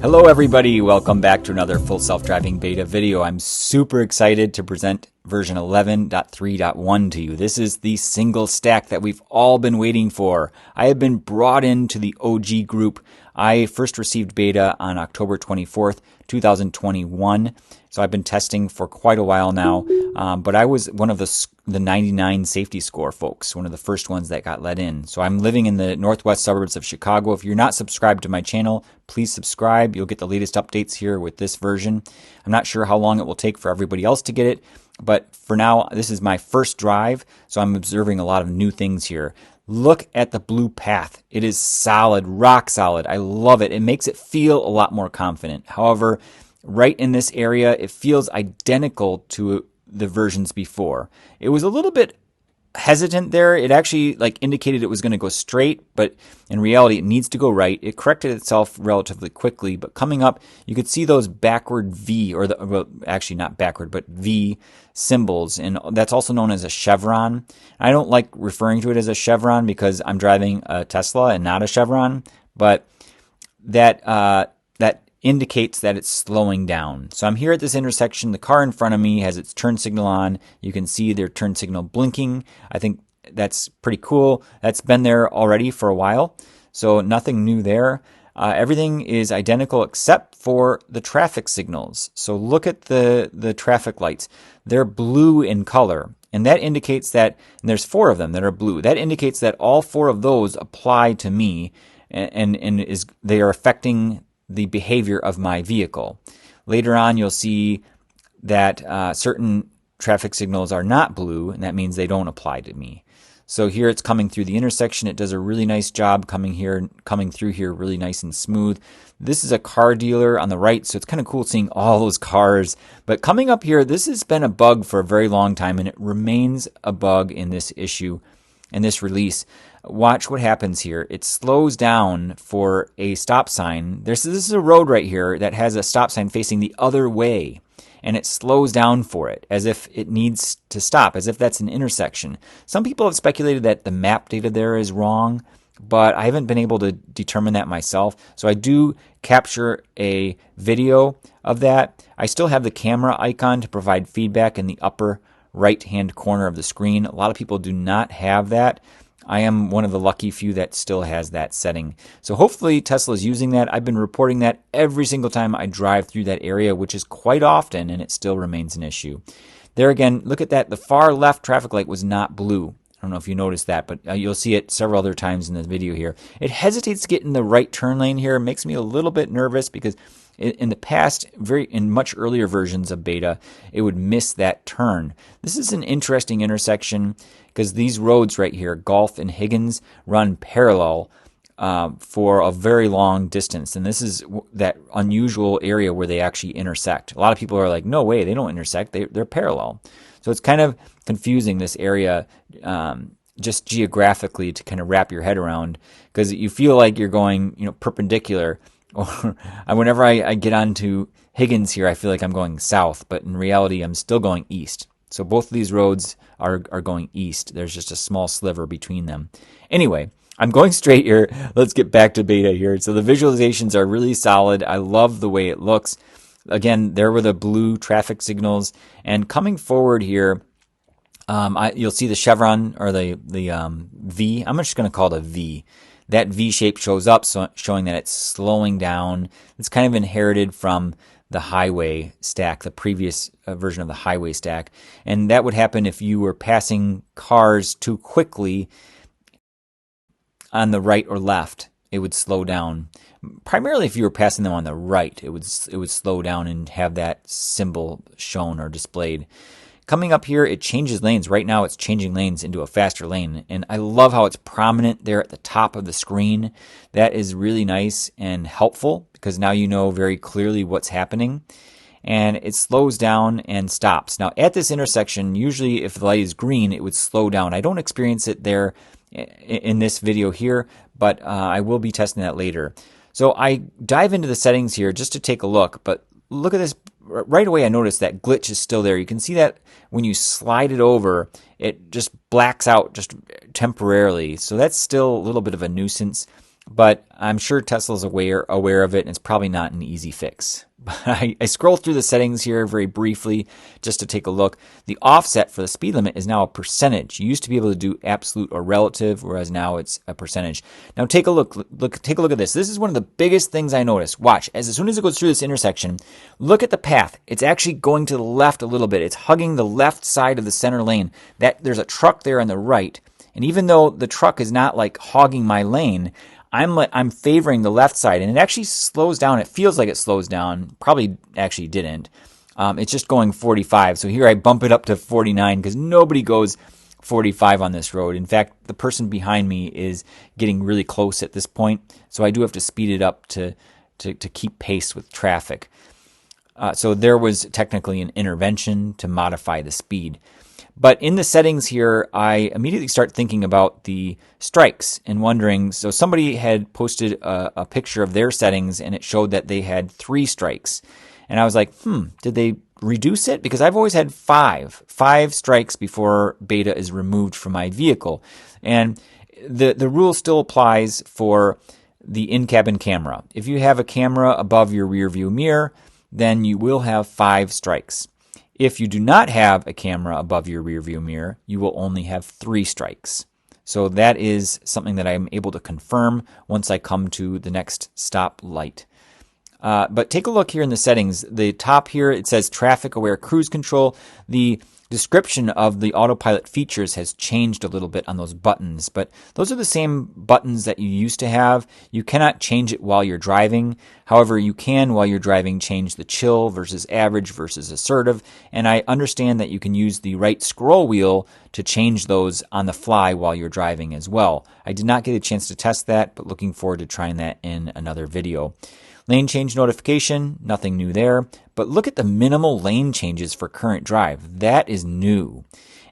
Hello everybody, welcome back to another full self-driving beta video. I'm super excited to present version 11.3.1 to you. This is the single stack that we've all been waiting for. I have been brought into the OG group. I first received beta on October 24th, 2021. So I've been testing for quite a while now, but I was one of the 99 safety score folks, one of the first ones that got let in. So I'm living in the northwest suburbs of Chicago. If you're not subscribed to my channel, please subscribe. You'll get the latest updates here with this version. I'm not sure how long it will take for everybody else to get it, but for now, this is my first drive, so I'm observing a lot of new things here. Look at the blue path. It is solid, rock solid. I love it. It makes it feel a lot more confident. However, right in this area, it feels identical to the versions before. It was a little bit hesitant there. It actually indicated it was going to go straight, but in reality it needs to go right. It corrected itself relatively quickly, but coming up you could see those backward V, or actually not backward, but V symbols, and that's also known as a chevron. I don't like referring to it as a chevron because I'm driving a Tesla and not a Chevron, but that indicates that it's slowing down. So I'm here at this intersection. The car in front of me has its turn signal on. You can see their turn signal blinking. I think that's pretty cool. That's been there already for a while, so nothing new there. Everything is identical except for the traffic signals. So look at the traffic lights. They're blue in color, and that indicates that, and there's 4 of them that are blue. That indicates that all 4 of those apply to me, and they are affecting the behavior of my vehicle. Later on, you'll see that certain traffic signals are not blue, and that means they don't apply to me. So here it's coming through the intersection. It does a really nice job coming through here really nice and smooth. This is a car dealer on the right, so it's kind of cool seeing all those cars. But coming up here, this has been a bug for a very long time, and it remains a bug in this issue, in this release. Watch what happens here. It slows down for a stop sign. This is a road right here that has a stop sign facing the other way, and it slows down for it as if it needs to stop, as if that's an intersection. Some people have speculated that the map data there is wrong, but I haven't been able to determine that myself. So I do capture a video of that. I still have the camera icon to provide feedback in the upper right-hand corner of the screen. A lot of people do not have that. I am one of the lucky few that still has that setting. So hopefully Tesla is using that. I've been reporting that every single time I drive through that area, which is quite often, and it still remains an issue. There again, look at that. The far left traffic light was not blue. I don't know if you noticed that, but you'll see it several other times in the video here. It hesitates to get in the right turn lane here. It makes me a little bit nervous because in the past, in much earlier versions of beta, it would miss that turn. This is an interesting intersection because these roads right here, Gulf and Higgins, run parallel for a very long distance. And this is that unusual area where they actually intersect. A lot of people are like, no way, they don't intersect. They're parallel. So it's kind of confusing, this area, just geographically, to kind of wrap your head around, because you feel like you're going, perpendicular. Or whenever I get onto Higgins here, I feel like I'm going south, but in reality, I'm still going east. So both of these roads are going east. There's just a small sliver between them. Anyway, I'm going straight here. Let's get back to beta here. So the visualizations are really solid. I love the way it looks. Again, there were the blue traffic signals, and coming forward here, you'll see the chevron, or the V. I'm just going to call it a V. That V shape shows up, showing that it's slowing down. It's kind of inherited from the highway stack, the previous version of the highway stack. And that would happen if you were passing cars too quickly on the right or left. It would slow down. Primarily if you were passing them on the right, it would slow down and have that symbol shown or displayed. Coming up here, it changes lanes. Right now, it's changing lanes into a faster lane. And I love how it's prominent there at the top of the screen. That is really nice and helpful because now you know very clearly what's happening. And it slows down and stops. Now, at this intersection, usually if the light is green, it would slow down. I don't experience it there in this video here, but I will be testing that later. So I dive into the settings here just to take a look, but look at this. Right away I noticed that glitch is still there. You can see that when you slide it over, it just blacks out just temporarily. So that's still a little bit of a nuisance. but I'm sure Tesla's aware of it, and it's probably not an easy fix. I scroll through the settings here very briefly just to take a look. The offset for the speed limit is now a percentage. You used to be able to do absolute or relative, whereas now it's a percentage. Now take a look. Take a look at this. This is one of the biggest things I noticed. Watch, as soon as it goes through this intersection, look at the path. It's actually going to the left a little bit. It's hugging the left side of the center lane. There's a truck there on the right, and even though the truck is not like hogging my lane, I'm favoring the left side, and it actually slows down. It feels like it slows down. Probably actually didn't. It's just going 45. So here I bump it up to 49 because nobody goes 45 on this road. In fact, the person behind me is getting really close at this point, so I do have to speed it up to keep pace with traffic. So there was technically an intervention to modify the speed. But in the settings here, I immediately start thinking about the strikes and wondering, so somebody had posted a picture of their settings and it showed that they had 3 strikes. And I was like, did they reduce it? Because I've always had 5 strikes before beta is removed from my vehicle. And the rule still applies for the in-cabin camera. If you have a camera above your rear view mirror, then you will have 5 strikes. If you do not have a camera above your rear view mirror, you will only have 3 strikes. So that is something that I'm able to confirm once I come to the next stop light. But take a look here in the settings. The top here, it says traffic aware cruise control. The description of the autopilot features has changed a little bit on those buttons, but those are the same buttons that you used to have. You cannot change it while you're driving. However, you can, while you're driving, change the chill versus average versus assertive, and I understand that you can use the right scroll wheel to change those on the fly while you're driving as well. I did not get a chance to test that, but looking forward to trying that in another video. Lane change notification, nothing new there. But look at the minimal lane changes for current drive. That is new.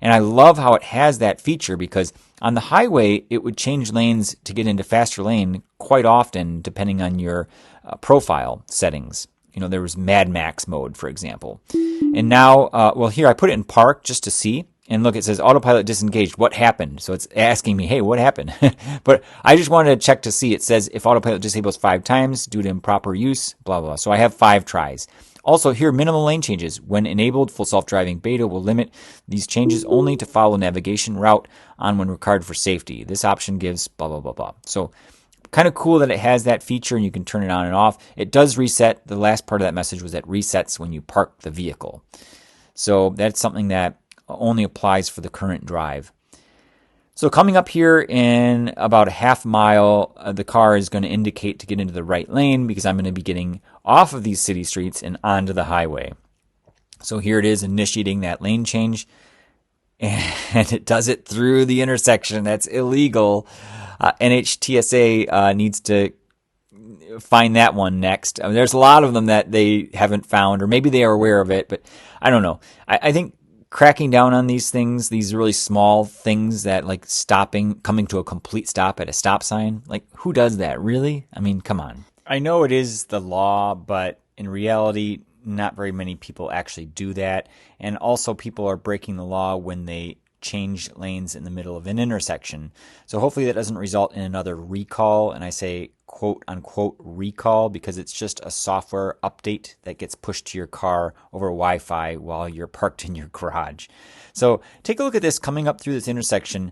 And I love how it has that feature because on the highway, it would change lanes to get into faster lane quite often depending on your profile settings. You know, there was Mad Max mode, for example. And now, well, here I put it in park just to see. And look, it says autopilot disengaged. What happened? So it's asking me, hey, what happened? But I just wanted to check to see. It says if autopilot disables 5 times due to improper use, blah, blah, blah. So I have 5 tries. Also, here, minimal lane changes. When enabled, full self-driving beta will limit these changes only to follow navigation route on when required for safety. This option gives blah, blah, blah, blah. So kind of cool that it has that feature and you can turn it on and off. It does reset. The last part of that message was that resets when you park the vehicle. So that's something that only applies for the current drive. So coming up here in about a half mile, the car is going to indicate to get into the right lane because I'm going to be getting off of these city streets and onto the highway. So here it is initiating that lane change, and it does it through the intersection. That's illegal. NHTSA needs to find that one next. I mean, there's a lot of them that they haven't found, or maybe they are aware of it, but I don't know. I think cracking down on these things, these really small things that like stopping, coming to a complete stop at a stop sign, like who does that, really? I mean, come on. I know it is the law, but in reality, not very many people actually do that. And also people are breaking the law when they change lanes in the middle of an intersection. So hopefully that doesn't result in another recall. And I say quote unquote recall because it's just a software update that gets pushed to your car over Wi-Fi while you're parked in your garage. So take a look at this coming up through this intersection.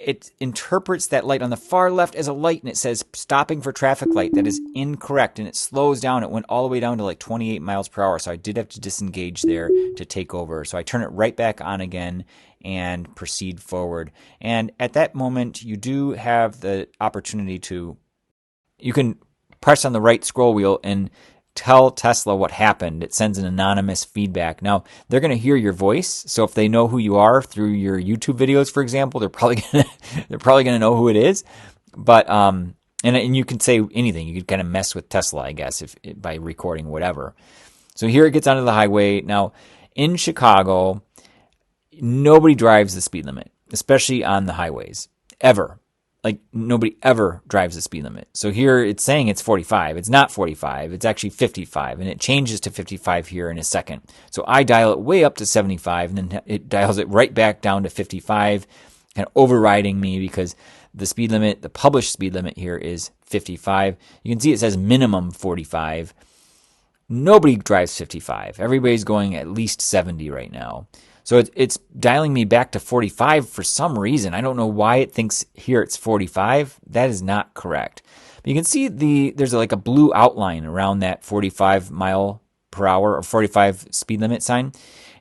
It interprets that light on the far left as a light and it says stopping for traffic light. That is incorrect, and it slows down. It went all the way down to like 28 miles per hour, so I did have to disengage there to take over. So I turn it right back on again and proceed forward. And at that moment, you do have the opportunity to, you can press on the right scroll wheel and tell Tesla what happened. It sends an anonymous feedback. Now, they're going to hear your voice, so if they know who you are through your YouTube videos, for example, they're probably going to know who it is. But and you can say anything. You can kind of mess with Tesla, I guess, by recording whatever. So here it gets onto the highway. Now, in Chicago, nobody drives the speed limit, especially on the highways, ever. Like, nobody ever drives the speed limit. So here it's saying it's 45. It's not 45. It's actually 55. And it changes to 55 here in a second. So I dial it way up to 75, and then it dials it right back down to 55, kind of overriding me because the speed limit, the published speed limit here is 55. You can see it says minimum 45. Nobody drives 55. Everybody's going at least 70 right now. So it's dialing me back to 45 for some reason. I don't know why it thinks here it's 45. That is not correct. But you can see there's like a blue outline around that 45 mile per hour or 45 speed limit sign.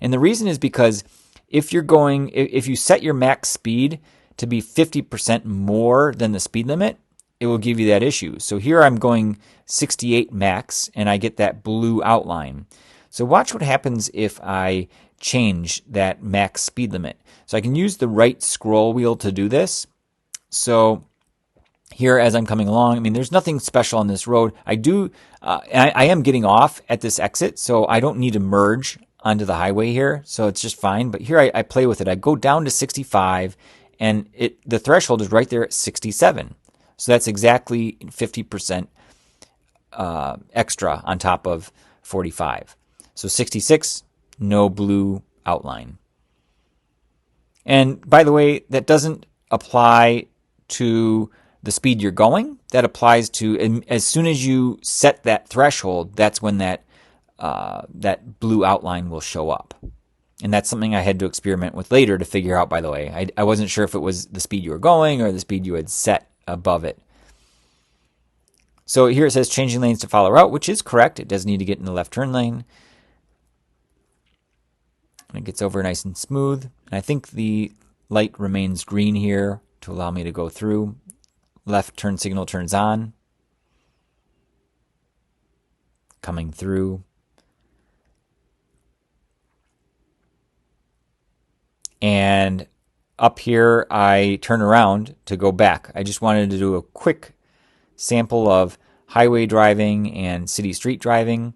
And the reason is because if you set your max speed to be 50% more than the speed limit, it will give you that issue. So here I'm going 68 max and I get that blue outline. So watch what happens if I change that max speed limit. So I can use the right scroll wheel to do this. So here as I'm coming along, I mean, there's nothing special on this road. I am getting off at this exit, so I don't need to merge onto the highway here. So it's just fine. But here I play with it. I go down to 65 and the threshold is right there at 67. So that's exactly 50% extra on top of 45. So 66, no blue outline. And by the way, that doesn't apply to the speed you're going. That applies to as soon as you set that threshold, that's when that blue outline will show up. And that's something I had to experiment with later to figure out, by the way. I wasn't sure if it was the speed you were going or the speed you had set above it. So here it says changing lanes to follow route, which is correct. It does need to get in the left turn lane. And it gets over nice and smooth. And I think the light remains green here to allow me to go through. Left turn signal turns on. Coming through. And up here, I turn around to go back. I just wanted to do a quick sample of highway driving and city street driving.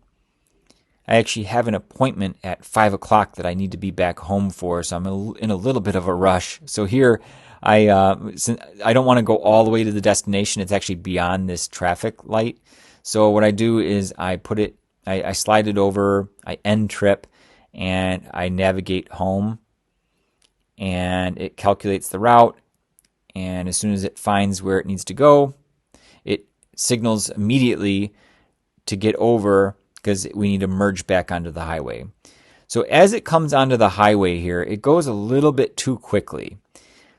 I actually have an appointment at 5 o'clock that I need to be back home for, so I'm in a little bit of a rush. So here, I don't want to go all the way to the destination. It's actually beyond this traffic light. So what I do is I slide it over, I end trip, and I navigate home. And it calculates the route. And as soon as it finds where it needs to go, it signals immediately to get over because we need to merge back onto the highway. So as it comes onto the highway here, it goes a little bit too quickly.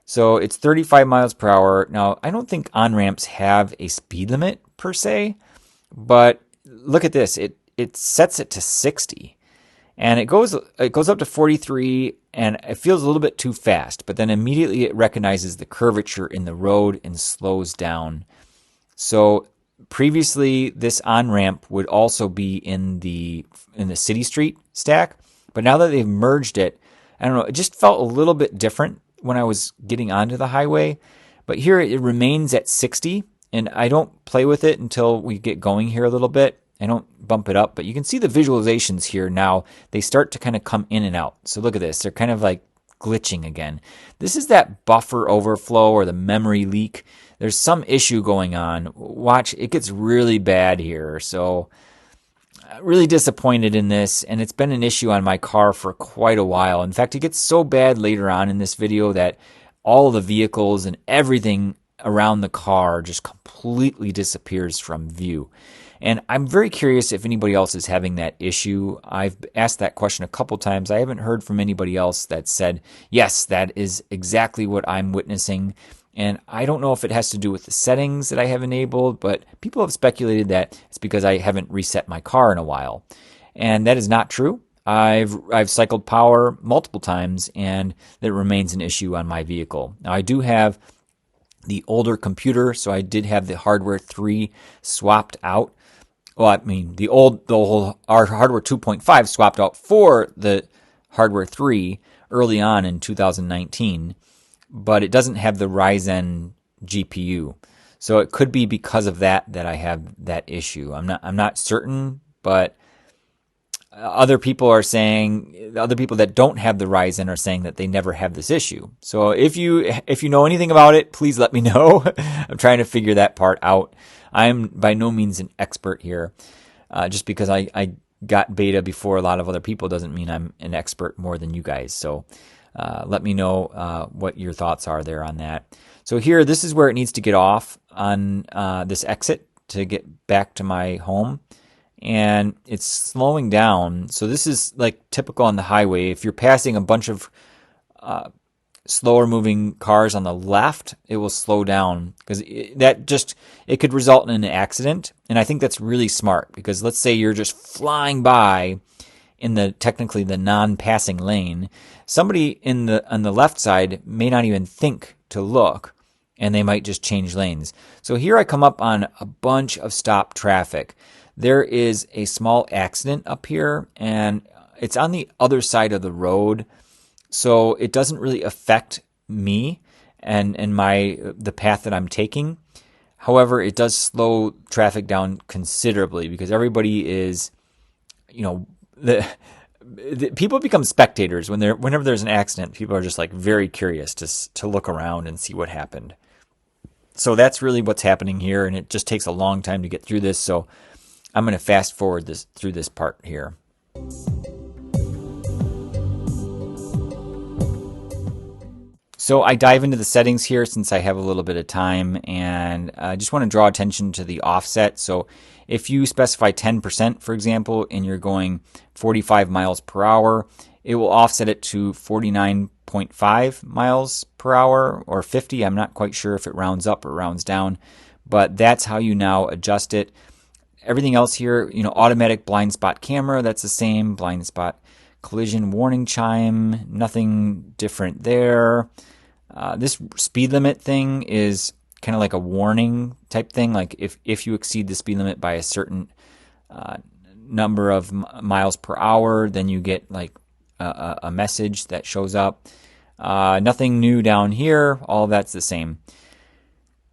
So it's 35 miles per hour. Now, I don't think on-ramps have a speed limit per se, but look at this. It sets it to 60. And it goes up to 43, and it feels a little bit too fast. But then immediately it recognizes the curvature in the road and slows down. So previously, this on-ramp would also be in the city street stack. But now that they've merged it, I don't know, it just felt a little bit different when I was getting onto the highway. But here it remains at 60, and I don't play with it until we get going here a little bit. I don't bump it up, but you can see the visualizations here now. They start to kind of come in and out. So look at this. They're kind of like glitching again. This is that buffer overflow or the memory leak. There's some issue going on. Watch, it gets really bad here. So really disappointed in this, and it's been an issue on my car for quite a while. In fact, it gets so bad later on in this video that all the vehicles and everything around the car just completely disappears from view. And I'm very curious if anybody else is having that issue. I've asked that question a couple times. I haven't heard from anybody else that said, yes, that is exactly what I'm witnessing. And I don't know if it has to do with the settings that I have enabled, but people have speculated that it's because I haven't reset my car in a while. And that is not true. I've cycled power multiple times, and that remains an issue on my vehicle. Now, I do have the older computer, so I did have the hardware 3 swapped out. Well, I mean, our hardware 2.5 swapped out for the hardware 3 early on in 2019, but it doesn't have the Ryzen GPU. So it could be because of that I have that issue. I'm not certain, but other people that don't have the Ryzen are saying that they never have this issue. So if you know anything about it, please let me know. I'm trying to figure that part out. I'm by no means an expert here. Just because I got beta before a lot of other people doesn't mean I'm an expert more than you guys. So let me know what your thoughts are there on that. So here, this is where it needs to get off on this exit to get back to my home. And it's slowing down. So this is like typical on the highway. If you're passing a bunch of slower moving cars on the left, it will slow down because it could result in an accident. And I think that's really smart because let's say you're just flying by in technically the non-passing lane. Somebody on the left side may not even think to look, and they might just change lanes. So here I come up on a bunch of stop traffic. There is a small accident up here, and it's on the other side of the road, so it doesn't really affect me and the path that I'm taking. However, it does slow traffic down considerably because everybody is, the people become spectators whenever there's an accident. People are just like very curious to look around and see what happened. So that's really what's happening here, and it just takes a long time to get through this. So I'm going to fast forward through this part here. So I dive into the settings here since I have a little bit of time, and I just want to draw attention to the offset. So if you specify 10%, for example, and you're going 45 miles per hour, it will offset it to 49.5 miles per hour or 50. I'm not quite sure if it rounds up or rounds down, but that's how you now adjust it. Everything else here, automatic blind spot camera, that's the same. Blind spot collision warning chime, nothing different there. This speed limit thing is kind of like a warning type thing. Like if you exceed the speed limit by a certain number of miles per hour, then you get like a message that shows up. Nothing new down here. All of that's the same.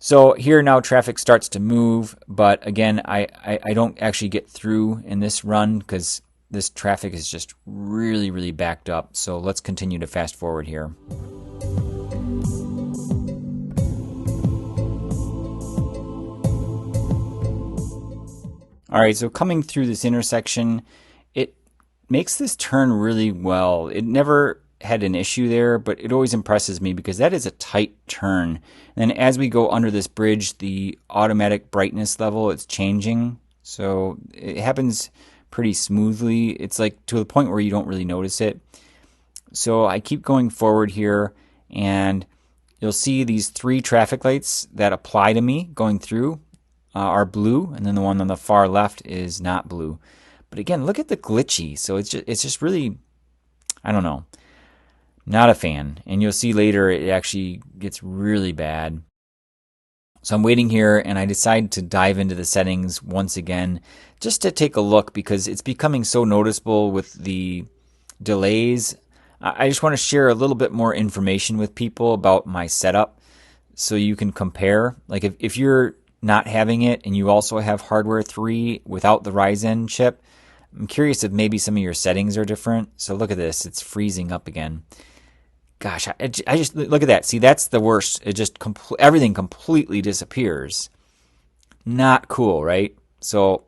So here now traffic starts to move, but again, I don't actually get through in this run because this traffic is just really, really backed up. So let's continue to fast forward here. All right, so coming through this intersection, it makes this turn really well. It never had an issue there, but it always impresses me because that is a tight turn. And then as we go under this bridge, the automatic brightness level, it's changing. So it happens pretty smoothly. It's like to the point where you don't really notice it. So I keep going forward here, and you'll see these 3 traffic lights that apply to me going through are blue, and then the one on the far left is not blue. But again, look at the glitchy. So it's just really, I don't know, not a fan. And you'll see later it actually gets really bad. So I'm waiting here, and I decide to dive into the settings once again just to take a look because it's becoming so noticeable with the delays. I just want to share a little bit more information with people about my setup so you can compare. Like if you're not having it and you also have hardware 3 without the Ryzen chip, I'm curious if maybe some of your settings are different. So look at this, it's freezing up again. Gosh, I just look at that. See, that's the worst. It just everything completely disappears. Not cool, right? So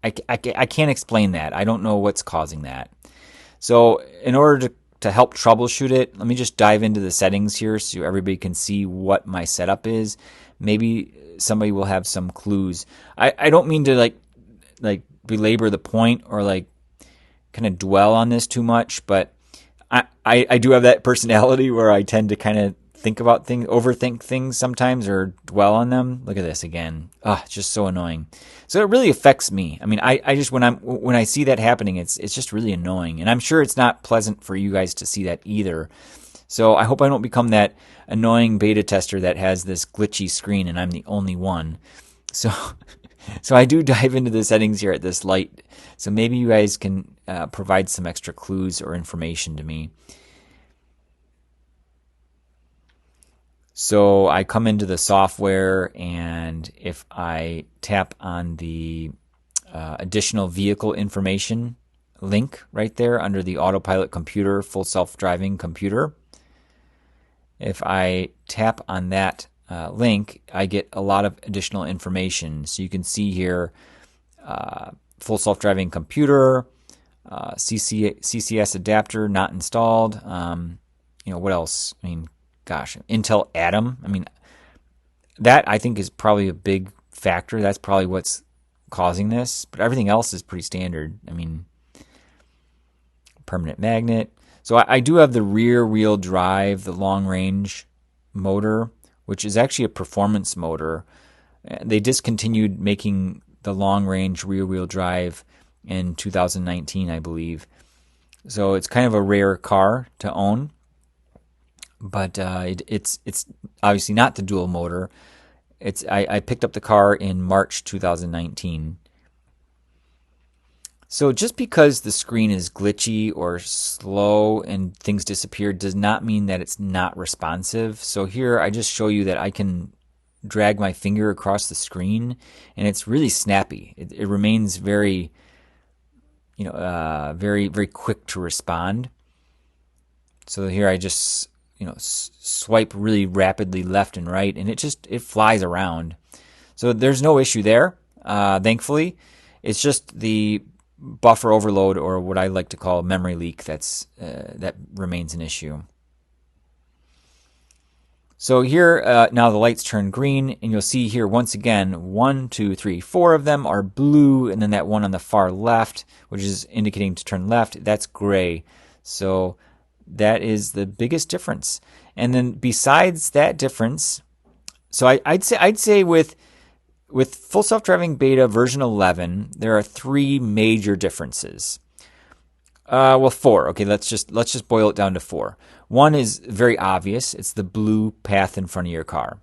I can't explain that. I don't know what's causing that. So in order to help troubleshoot it, let me just dive into the settings here so everybody can see what my setup is. Maybe somebody will have some clues. I don't mean to like belabor the point or like kind of dwell on this too much, but I do have that personality where I tend to kind of think about things, overthink things sometimes, or dwell on them. Look at this again. It's just so annoying. So it really affects me. I mean, I just when I see that happening, it's just really annoying, and I'm sure it's not pleasant for you guys to see that either. So I hope I don't become that annoying beta tester that has this glitchy screen and I'm the only one. So I do dive into the settings here at this light. So maybe you guys can provide some extra clues or information to me. So I come into the software, and if I tap on the additional vehicle information link right there under the autopilot computer, full self-driving computer, if I tap on that link, I get a lot of additional information. So you can see here, full self-driving computer, CCS adapter not installed, what else? I mean, gosh, Intel Atom. I mean, that I think is probably a big factor. That's probably what's causing this. But everything else is pretty standard. I mean, permanent magnet. So I do have the rear wheel drive, the long range motor, which is actually a performance motor. They discontinued making the long range rear wheel drive in 2019, I believe. So it's kind of a rare car to own, but it's obviously not the dual motor. I picked up the car in March 2019. So just because the screen is glitchy or slow and things disappear does not mean that it's not responsive. So here I just show you that I can drag my finger across the screen and it's really snappy. It remains very, very, very quick to respond. So here I just, swipe really rapidly left and right and it flies around. So there's no issue there, thankfully. It's just the buffer overload, or what I like to call memory leak, that remains an issue. So here, now the lights turn green, and you'll see here once again, 1, 2, 3, 4 of them are blue, and then that one on the far left, which is indicating to turn left, that's gray. So that is the biggest difference. And then besides that difference, so I'd say with Full Self-Driving Beta version 11, there are 3 major differences. 4. Okay, let's just boil it down to 4. One is very obvious. It's the blue path in front of your car.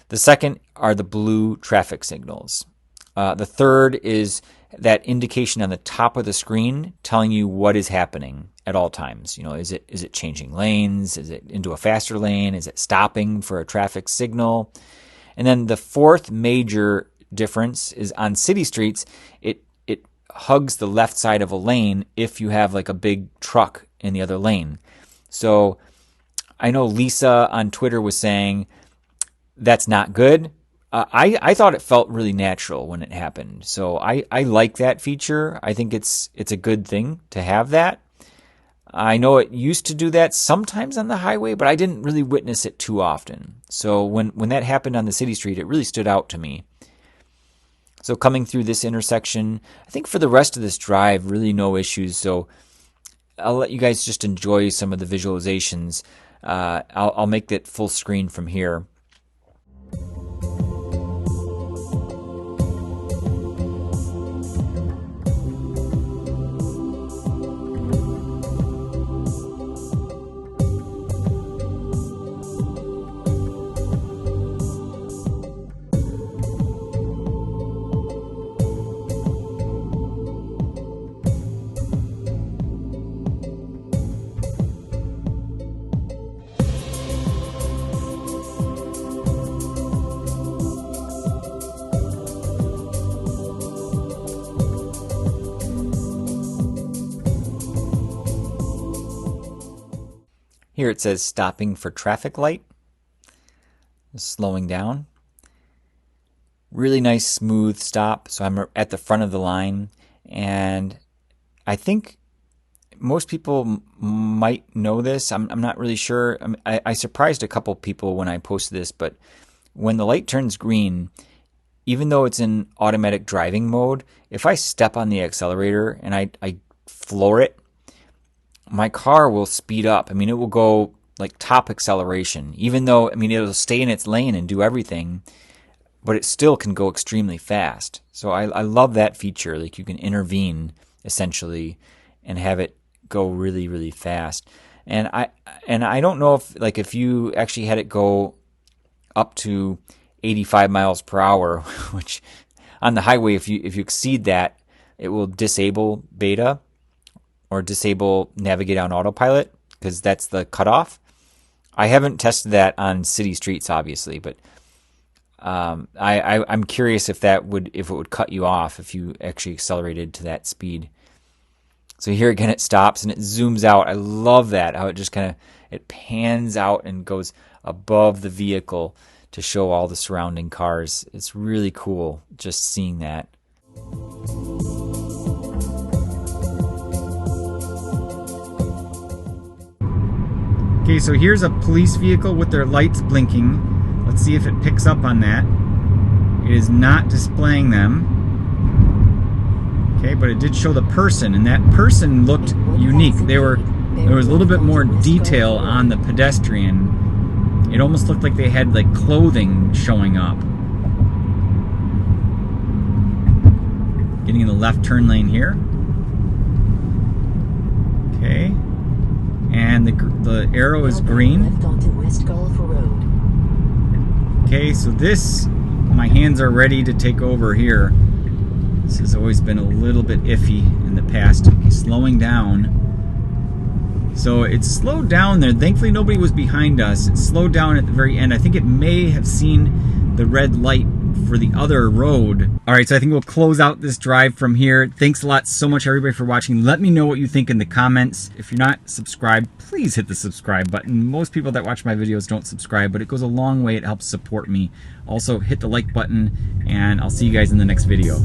The second are the blue traffic signals. The third is that indication on the top of the screen telling you what is happening at all times. Is it changing lanes? Is it into a faster lane? Is it stopping for a traffic signal? And then the fourth major difference is on city streets, it hugs the left side of a lane if you have like a big truck in the other lane. So I know Lisa on Twitter was saying that's not good. I thought it felt really natural when it happened. So I like that feature. I think it's a good thing to have that. I know it used to do that sometimes on the highway, but I didn't really witness it too often. So when that happened on the city street, it really stood out to me. So coming through this intersection, I think for the rest of this drive, really no issues. So I'll let you guys just enjoy some of the visualizations. I'll make that full screen from here. Here it says stopping for traffic light, slowing down. Really nice smooth stop. So I'm at the front of the line, and I think most people might know this. I'm not really sure. I surprised a couple people when I posted this, but when the light turns green, even though it's in automatic driving mode, if I step on the accelerator and I floor it, my car will speed up. I mean, it will go like top acceleration, even though, it'll stay in its lane and do everything, but it still can go extremely fast. So I love that feature. Like, you can intervene essentially and have it go really, really fast. And I don't know if you actually had it go up to 85 miles per hour, which on the highway, if you exceed that, it will disable beta or disable navigate on autopilot, because that's the cutoff. I haven't tested that on city streets, obviously, but I'm curious if it would cut you off if you actually accelerated to that speed. So here again, it stops and it zooms out. I love that, how it just it pans out and goes above the vehicle to show all the surrounding cars. It's really cool just seeing that. Okay, so here's a police vehicle with their lights blinking. Let's see if it picks up on that. It is not displaying them. Okay, but it did show the person, and that person looked unique. There was a little bit more detail on the pedestrian. It almost looked like they had like clothing showing up. Getting in the left turn lane here. Okay. And the arrow is green. Okay, so this, my hands are ready to take over here. This has always been a little bit iffy in the past. Slowing down. So it slowed down there. Thankfully nobody was behind us. It slowed down at the very end. I think it may have seen the red light for the other road. Alright, so I think we'll close out this drive from here. Thanks a lot so much everybody for watching. Let me know what you think in the comments. If you're not subscribed, please hit the subscribe button. Most people that watch my videos don't subscribe, but it goes a long way. It helps support me. Also, hit the like button, and I'll see you guys in the next video.